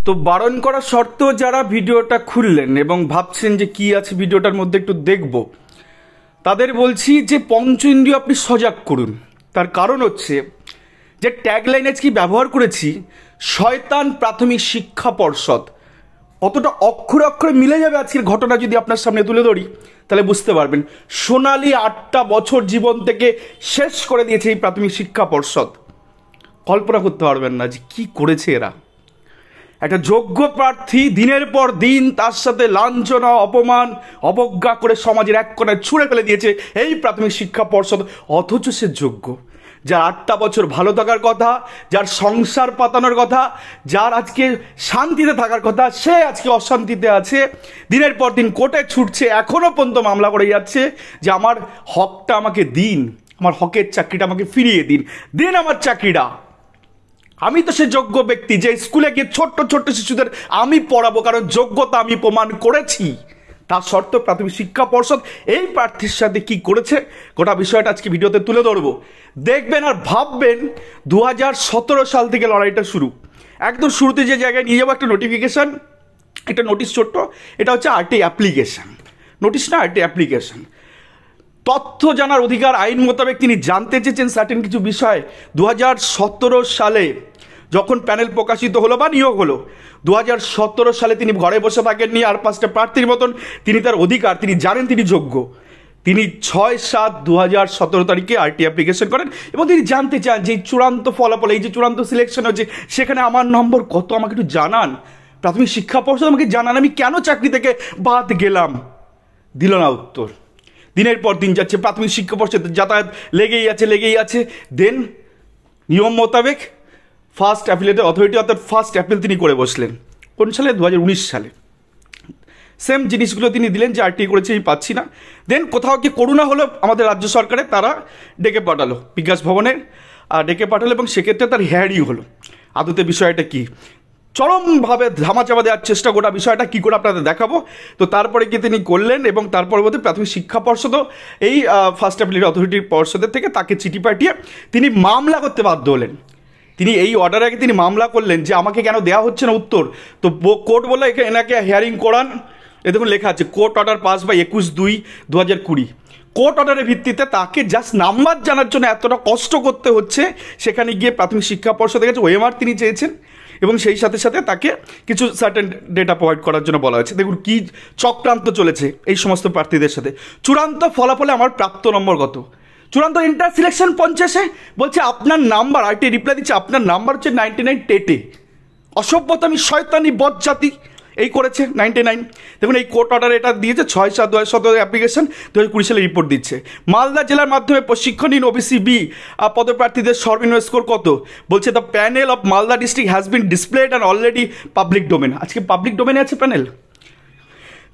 তো বারণ করা সত্ত্বেও যারা ভিডিওটা খুললেন এবং ভাবছেন যে কি আছে ভিডিওটার মধ্যে একটু দেখব, তাদের বলছি যে পঞ্চ ইন্দ্রিয় আপনি সজাগ করুন। তার কারণ হচ্ছে যে ট্যাগলাইন আজকে ব্যবহার করেছি, শয়তান প্রাথমিক শিক্ষা পর্ষদ। কতটা অক্ষরে অক্ষরে মিলে যাবে আজকের ঘটনা যদি আপনার সামনে তুলে ধরি, তাহলে বুঝতে পারবেন। সোনালি 8টা বছর জীবন থেকে শেষ করে দিয়েছে এই প্রাথমিক শিক্ষা পর্ষদ। কল্পনা করতে পারবেন না যে কি করেছে এরা। একটা যোগ্য প্রার্থী দিনের পর দিন তার সাথে লাঞ্ছনা, অপমান, অবজ্ঞা করে সমাজের এক কোণায় ছুঁড়ে ফেলে দিয়েছে এই প্রাথমিক শিক্ষা পর্ষদ। অথচ সে যোগ্য, যার 8টা বছর ভালো থাকার কথা, যার সংসার পাতানোর কথা, যার আজকে শান্তিতে থাকার কথা, সে আজকে অশান্তিতে আছে। দিনের পর দিন কোর্টে ছুটছে, এখনও পর্যন্ত মামলা করে যাচ্ছে যে আমার হকটা আমাকে দিন, আমার হকের চাকরিটা আমাকে ফিরিয়ে দিন, দিন আমার চাকরিটা। আমি তো সে যোগ্য ব্যক্তি যে স্কুলে গিয়ে ছোট্ট ছোট্ট শিশুদের আমি পড়াবো, কারণ যোগ্যতা আমি প্রমাণ করেছি। তার সত্ত্বেও প্রাথমিক শিক্ষা পর্ষদ এই প্রার্থীর সাথে কি করেছে, গোটা বিষয়টা আজকে ভিডিওতে তুলে ধরবো। দেখবেন আর ভাববেন 2017 সাল থেকে লড়াইটা শুরু। একদম শুরুতে যে জায়গায় নিয়ে যাবো, একটা নোটিফিকেশান, একটা নোটিশ ছোট্ট, এটা হচ্ছে আরটি অ্যাপ্লিকেশান, নোটিশ না আরটি অ্যাপ্লিকেশান। তথ্য জানার অধিকার আইন মোতাবেক তিনি জানতে চেয়েছেন সার্টেন কিছু বিষয়। 2017 সালে যখন প্যানেল প্রকাশিত হলো বা নিয়োগ হলো, 2017 সালে তিনি ঘরে বসে থাকেননি আর 5টা প্রার্থীর মতন। তিনি তার অধিকার, তিনি জানেন তিনি যোগ্য। তিনি 6/7/2017 তারিখে আরটি অ্যাপ্লিকেশন করেন এবং তিনি জানতে চান যে চূড়ান্ত ফলাফল, এই যে চূড়ান্ত সিলেকশন হচ্ছে, সেখানে আমার নম্বর কত আমাকে একটু জানান। প্রাথমিক শিক্ষা পর্ষদ আমাকে জানান আমি কেন চাকরি থেকে বাদ গেলাম। দিল না উত্তর। দিনের পর দিন যাচ্ছে, প্রাথমিক শিক্ষা পর্ষদের যাতায়াত লেগেই আছে। দেন নিয়ম মোতাবেক ফার্স্ট অ্যাপিলেট অথরিটি, অর্থাৎ ফার্স্ট অ্যাপিল তিনি করে বসলেন। কোন সালে? 2019 সালে। সেম জিনিসগুলো তিনি দিলেন যে আরটি করেছে আমি পাচ্ছি না। দেন কোথাও কি করুণা হলো আমাদের রাজ্য সরকারে, তারা ডেকে পাঠালো বিকাশ ভবনের, ডেকে পাঠালো এবং সেক্ষেত্রে তার হেয়ারিং হলো। আদতে বিষয়টা কি, চরমভাবে ধামাচাপা দেওয়ার চেষ্টা, গোটা বিষয়টা কী করে আপনাদের দেখাবো। তো তারপরে কি তিনি করলেন এবং তার পরবর্তী প্রাথমিক শিক্ষা পর্ষদও এই ফার্স্ট অ্যাপিলেট অথরিটির পর্ষদের থেকে তাকে চিঠি পাঠিয়ে তিনি মামলা করতে বাধ্য হলেন। তিনি এই অর্ডার আগে তিনি মামলা করলেন যে আমাকে কেন দেওয়া হচ্ছে না উত্তর। তো কোর্ট বললো এনাকে হিয়ারিং করান। এ দেখুন লেখা আছে court order pass by 21/2/2020। Court অর্ডারের ভিত্তিতে তাকে জাস্ট নাম্বার জানার জন্য এতটা কষ্ট করতে হচ্ছে। সেখানে গিয়ে প্রাথমিক শিক্ষা পর্ষদের কাছে ওএমআর তিনি চেয়েছেন এবং সেই সাথে সাথে তাকে কিছু সার্টেন ডেটা প্রোভাইড করার জন্য বলা হয়েছে। দেখুন কী চক্রান্ত চলেছে এই সমস্ত প্রার্থীদের সাথে। চূড়ান্ত ফলাফলে আমার প্রাপ্ত নম্বর কত, চূড়ান্ত ইন্টার সিলেকশন 50-এ বলছে আপনার নাম্বার, আরটি রিপ্লাই দিচ্ছে আপনার নাম্বার হচ্ছে 99 টেটে। অসভ্যতামি, শয়তানি, বজ্জাতি এই করেছে 99। দেখুন এই কোর্ট অর্ডার এটা দিয়েছে 6/7/2017 অ্যাপ্লিকেশন, 2020 সালে রিপোর্ট দিচ্ছে। মালদা জেলার মাধ্যমে প্রশিক্ষণহীন ওবিসি বি পদপ্রার্থীদের সর্বনিম্ন স্কোর কত, বলছে the panel of Malda district has been displayed and already public domain. আজকে পাবলিক ডোমেনে আছে প্যানেল।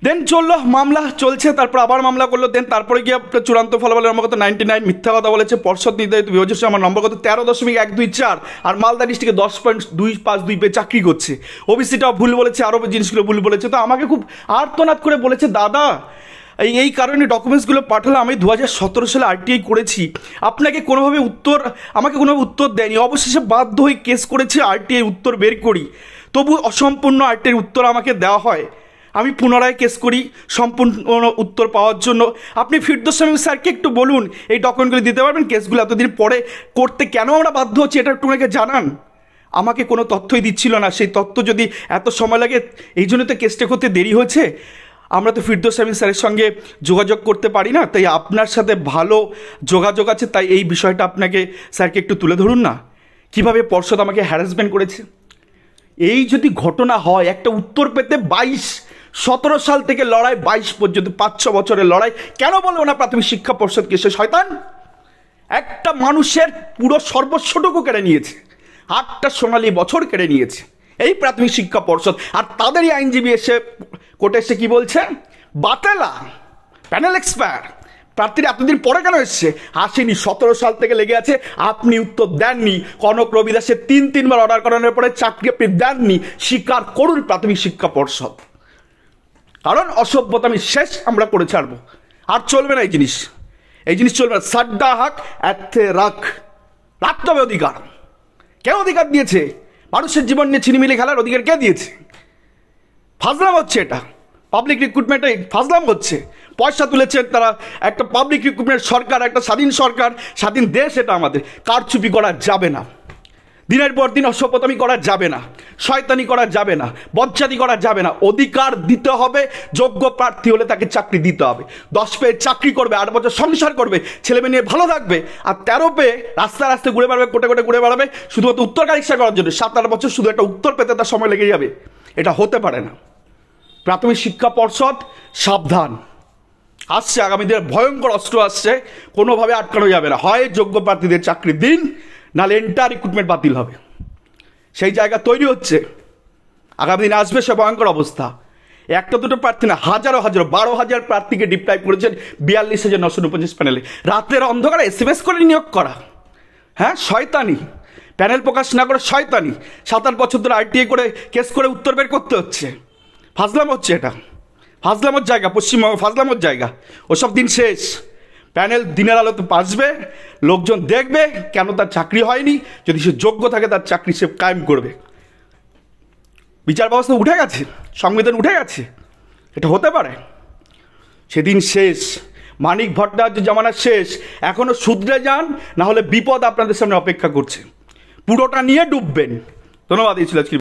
দেন চললো, মামলা চলছে, তারপর আবার মামলা করলো। দেন তারপরে গিয়ে চূড়ান্ত ফলাফলের নম্বর কত 99। মিথ্যা কথা বলেছে পর্ষদ নির্ধারিত বিভাজ্য আমার নম্বর কত 13.124, আর মালদা ডিস্ট্রিক্টে 10.252 পেয়ে চাকরি করছে। ওবিসিটাও ভুল বলেছে, আরও জিনিসগুলো ভুল বলেছে। তো আমাকে খুব আর্তনাদ করে বলেছে দাদা এই কারণে ডকুমেন্টসগুলো পাঠালাম, আমি 2017 সালে আরটিআই করেছি, আপনাকে কোনোভাবে উত্তর, আমাকে কোনোভাবে উত্তর দেয়নি। অবশেষে বাধ্য হয়ে কেস করেছি আরটিআই উত্তর বের করি, তবু অসম্পূর্ণ আরটিআই উত্তর আমাকে দেওয়া হয়। আমি পুনরায় কেস করি সম্পূর্ণ উত্তর পাওয়ার জন্য। আপনি ফিরদৌস শামীম স্যারকে একটু বলুন এই ডকুমেন্টগুলো দিতে পারবেন, কেসগুলো এতদিন পরে করতে কেন আমরা বাধ্য হচ্ছি এটা একটু ওনাকে জানান। আমাকে কোনো তথ্যই দিচ্ছিল না, সেই তথ্য যদি এত সময় লাগে এই জন্য তো কেসটা করতে দেরি হয়েছে। আমরা তো ফিরদৌস শামীম স্যারের সঙ্গে যোগাযোগ করতে পারি না, তাই আপনার সাথে ভালো যোগাযোগ আছে, তাই এই বিষয়টা আপনাকে স্যারকে একটু তুলে ধরুন না, কীভাবে পর্ষদ আমাকে হ্যারাসমেন্ট করেছে। এই যদি ঘটনা হয়, একটা উত্তর পেতে 17 সাল থেকে লড়াই, 22 পর্যন্ত 5-6 বছরের লড়াই, কেন বলবো না প্রাথমিক শিক্ষা পর্ষদকে সে শয়তান। একটা মানুষের পুরো সর্বস্বটুকু কেড়ে নিয়েছে, 8টা সোনালী বছর কেড়ে নিয়েছে এই প্রাথমিক শিক্ষা পর্ষদ। আর তাদেরই আইনজীবী এসে কোর্টে এসে কি বলছে, বাতেলা প্যানেল এক্সপায়ার, প্রার্থীরা এতদিন পরে কেন এসছে, আসেনি, 17 সাল থেকে লেগে আছে, আপনি উত্তর দেননি। কনক রবি দাসের 3-3বার অর্ডার করানোর পরে চাকরি আপনি দেননি, স্বীকার করুন প্রাথমিক শিক্ষা পর্ষদ। কারণ অসভ্যতামি শেষ আমরা করে ছাড়বো, আর চলবে না এই জিনিস চলবে না। সাড্ডা হাক এতে রাখতে হবে অধিকার। কেন অধিকার দিয়েছে? মানুষের জীবন নিয়ে ছিনিমিনি খেলার অধিকার কে দিয়েছে? ফাজলাম হচ্ছে, এটা পাবলিক রিক্রুটমেন্টে ফাজলাম হচ্ছে। পয়সা তুলেছেন তারা, একটা পাবলিক রিক্রুটমেন্ট সরকার, একটা স্বাধীন সরকার, স্বাধীন দেশ এটা আমাদের। কারচুপি করা যাবে না, দিনের পর দিন অসভ্যতামি করা যাবে না, শয়তানি করা যাবে না, বজ্জাতি করা যাবে না। অধিকার দিতে হবে, যোগ্য প্রার্থী হলে তাকে চাকরি দিতে হবে। 10 পেয়ে চাকরি করবে, 8 বছর সংসার করবে, ছেলেমেয়ে নিয়ে ভালো থাকবে। আর 13 পেয়ে রাস্তায় রাস্তায় ঘুরে বেড়াবে, কোটে কোটে ঘুরে বেড়াবে শুধুমাত্র উত্তর কারিশা করার জন্য। 7-8 বছর শুধু একটা উত্তর পেতে তার সময় লেগে যাবে। এটা হতে পারে না। প্রাথমিক শিক্ষা পর্ষদ সাবধান, আসছে আগামী দিনে ভয়ঙ্কর অস্ত্র আসছে, কোনোভাবে আটকানো যাবে না। হয় যোগ্য প্রার্থীদের চাকরি দিন, নাহলে এন্টার রিক্রুটমেন্ট বাতিল হবে। সেই জায়গা তৈরি হচ্ছে, আগামী দিন আসবে সে ভয়ঙ্কর অবস্থা। একটা দুটো প্রার্থী না, হাজারো 12,000 প্রার্থীকে ডিপ্লাই করেছেন 42,949 প্যানেলে। রাতের অন্ধকারে SMS করে নিয়োগ করা, হ্যাঁ শয়তানি। প্যানেল প্রকাশ না করে শয়তানি। 7-8 বছর ধরে ITA করে কেস করে উত্তর বের করতে হচ্ছে। ফাজলাম হচ্ছে এটা, ফাজলামোর জায়গা পশ্চিমবঙ্গ, ফাজলামোর জায়গা। ওসব দিন শেষ। প্যানেল দিনের আলোতে আসবে, লোকজন দেখবে কেন তার চাকরি হয়নি। যদি সে যোগ্য থাকে তার চাকরি সে কায়েম করবে। বিচার ব্যবস্থা উঠে গেছে, সংবিধান উঠে গেছে, এটা হতে পারে। সেদিন শেষ, মানিক ভট্টাচার্য জামানা শেষ। এখনও শুধরে যান, না হলে বিপদ আপনাদের সামনে অপেক্ষা করছে। পুরোটা নিয়ে ডুববেন। ধন্যবাদ। এই ছিল আজকে।